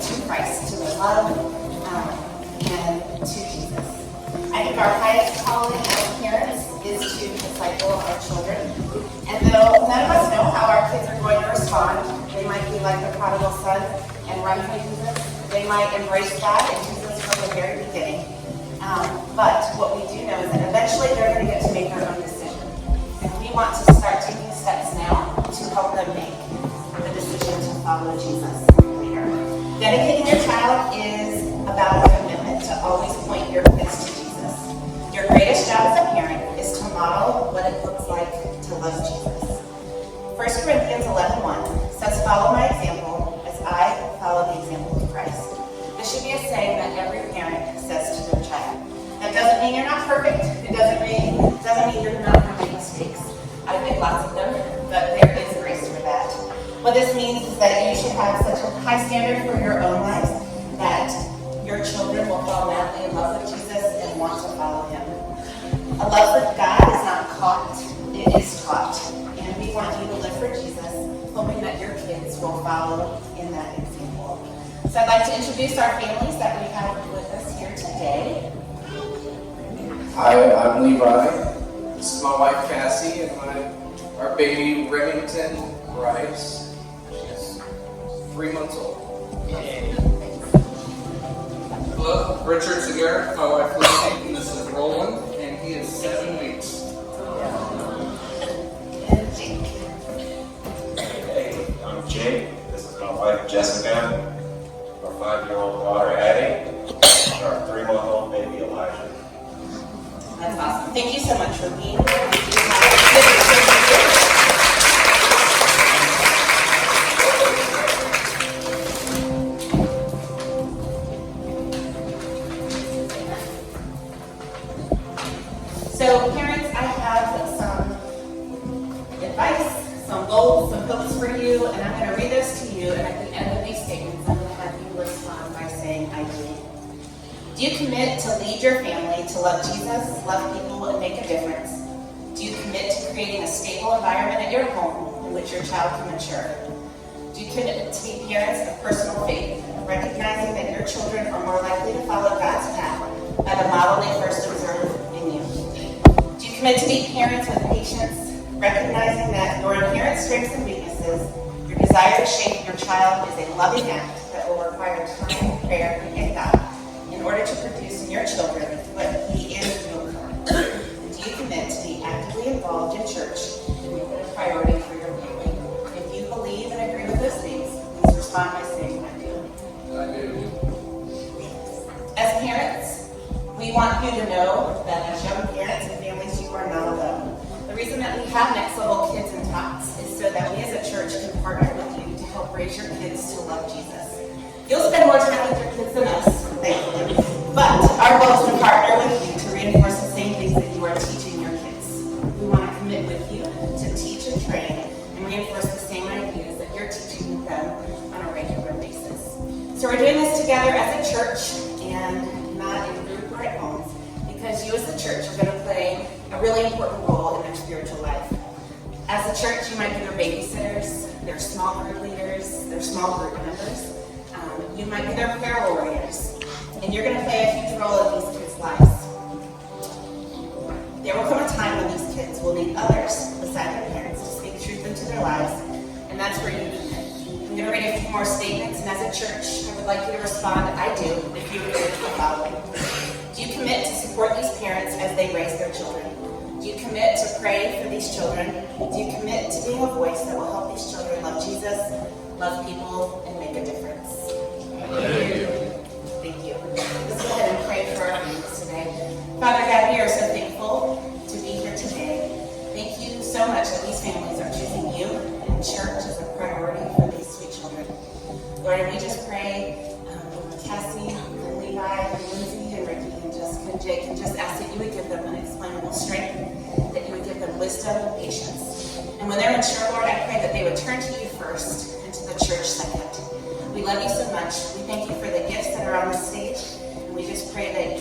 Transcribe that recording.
to Christ, to the love, and to Jesus. I think our highest calling as parents is to disciple our children. And though none of us know how our kids are going to respond, they might be like the prodigal son and run from Jesus. They might embrace God and Jesus from the very beginning. But what we do know is that eventually they're going to get to make their own decision. And we want to start taking steps now to help them make the decision to follow Jesus later. Dedicating your child is about a commitment to always point your kids to Jesus. Your greatest job as a parent is to model what it looks like to love Jesus. 1 Corinthians 11:1 says, "Follow my example as I follow the example of Christ." This should be a saying that every parent says to their child. That doesn't mean you're not perfect. It doesn't mean you're not going to make mistakes. I make lots of them, but there is grace for that. What this means is that you should have such a high standard for your own lives that your children will fall madly in love with Jesus and want to follow him. A love for God is not caught, it is taught. And we want you to live for Jesus, hoping that your kids will follow in that example. So I'd like to introduce our families that we have with us here today. Hi, I'm Levi. This is my wife Cassie and our baby Remington Bryce. She's 3 months old. Yay. Hello, Richard Segar, my wife Lucy, and this is Roland, and he is 7 weeks. And Jake. Hey, I'm Jake. This is my wife Jessica, our 5-year-old daughter Addie, and our 3-month-old baby Elijah. That's awesome. Thank you so much for being here. So parents, I have some advice, some goals, some hopes for you, and I'm going to read those to you, and at the end of these statements, I'm going to have you respond by saying, "I do." Do you commit to lead your family to love Jesus, love people, and make a difference? Do you commit to creating a stable environment at your home in which your child can mature? Do you commit to be parents of personal faith, recognizing that your children are more likely to follow God's path by the model they first observed in you? Do you commit to be parents with patience, recognizing that your inherent strengths and weaknesses, your desire to shape your child is a loving act that will require time, prayer, and God in order to produce in your children what he is your current? Do you commit to be actively involved in church and make it a priority for your family? If you believe and agree with those things, please respond by saying, "I do." I do. As parents, we want you to know that as young parents and families, you are not alone. The reason that we have Next Level Kids and Tots is so that we as a church can partner with you to help raise your kids to love Jesus. You'll spend more time with your kids than us, thankfully. But our goal is to partner with you to reinforce the same things that you are teaching your kids. We want to commit with you to teach and train and reinforce the same ideas that you're teaching them on a regular basis. So we're doing this together as a church and not in group or at homes, because you as the church are going to play a really important role in their spiritual life. As a church, you might be their babysitters, their small group leaders, their small group members. You might be their prayer warriors, and you're going to play a huge role in these kids' lives. There will come a time when these kids will need others beside their parents to speak truth into their lives, and that's where you commit. I'm going to read a few more statements, and as a church, I would like you to respond, "I do," if you agree with the following. Do you commit to support these parents as they raise their children? Do you commit to pray for these children? Do you commit to being a voice that will help these children love Jesus, love people, and make a difference? Thank you. Let's go ahead and pray for our families today. Father God, we are so thankful to be here today. Thank you so much that these families are choosing you and church as a priority for these sweet children. Lord, and we just pray for Cassie and Levi and Lindsay and Ricky and Jessica and Jake, and just ask that you would give them unexplainable strength, that you would give them wisdom and patience. And when they're mature, Lord, I pray that they would turn to you first and to the church second. We love you so much. We thank you for the gifts that are on the stage, and we just pray that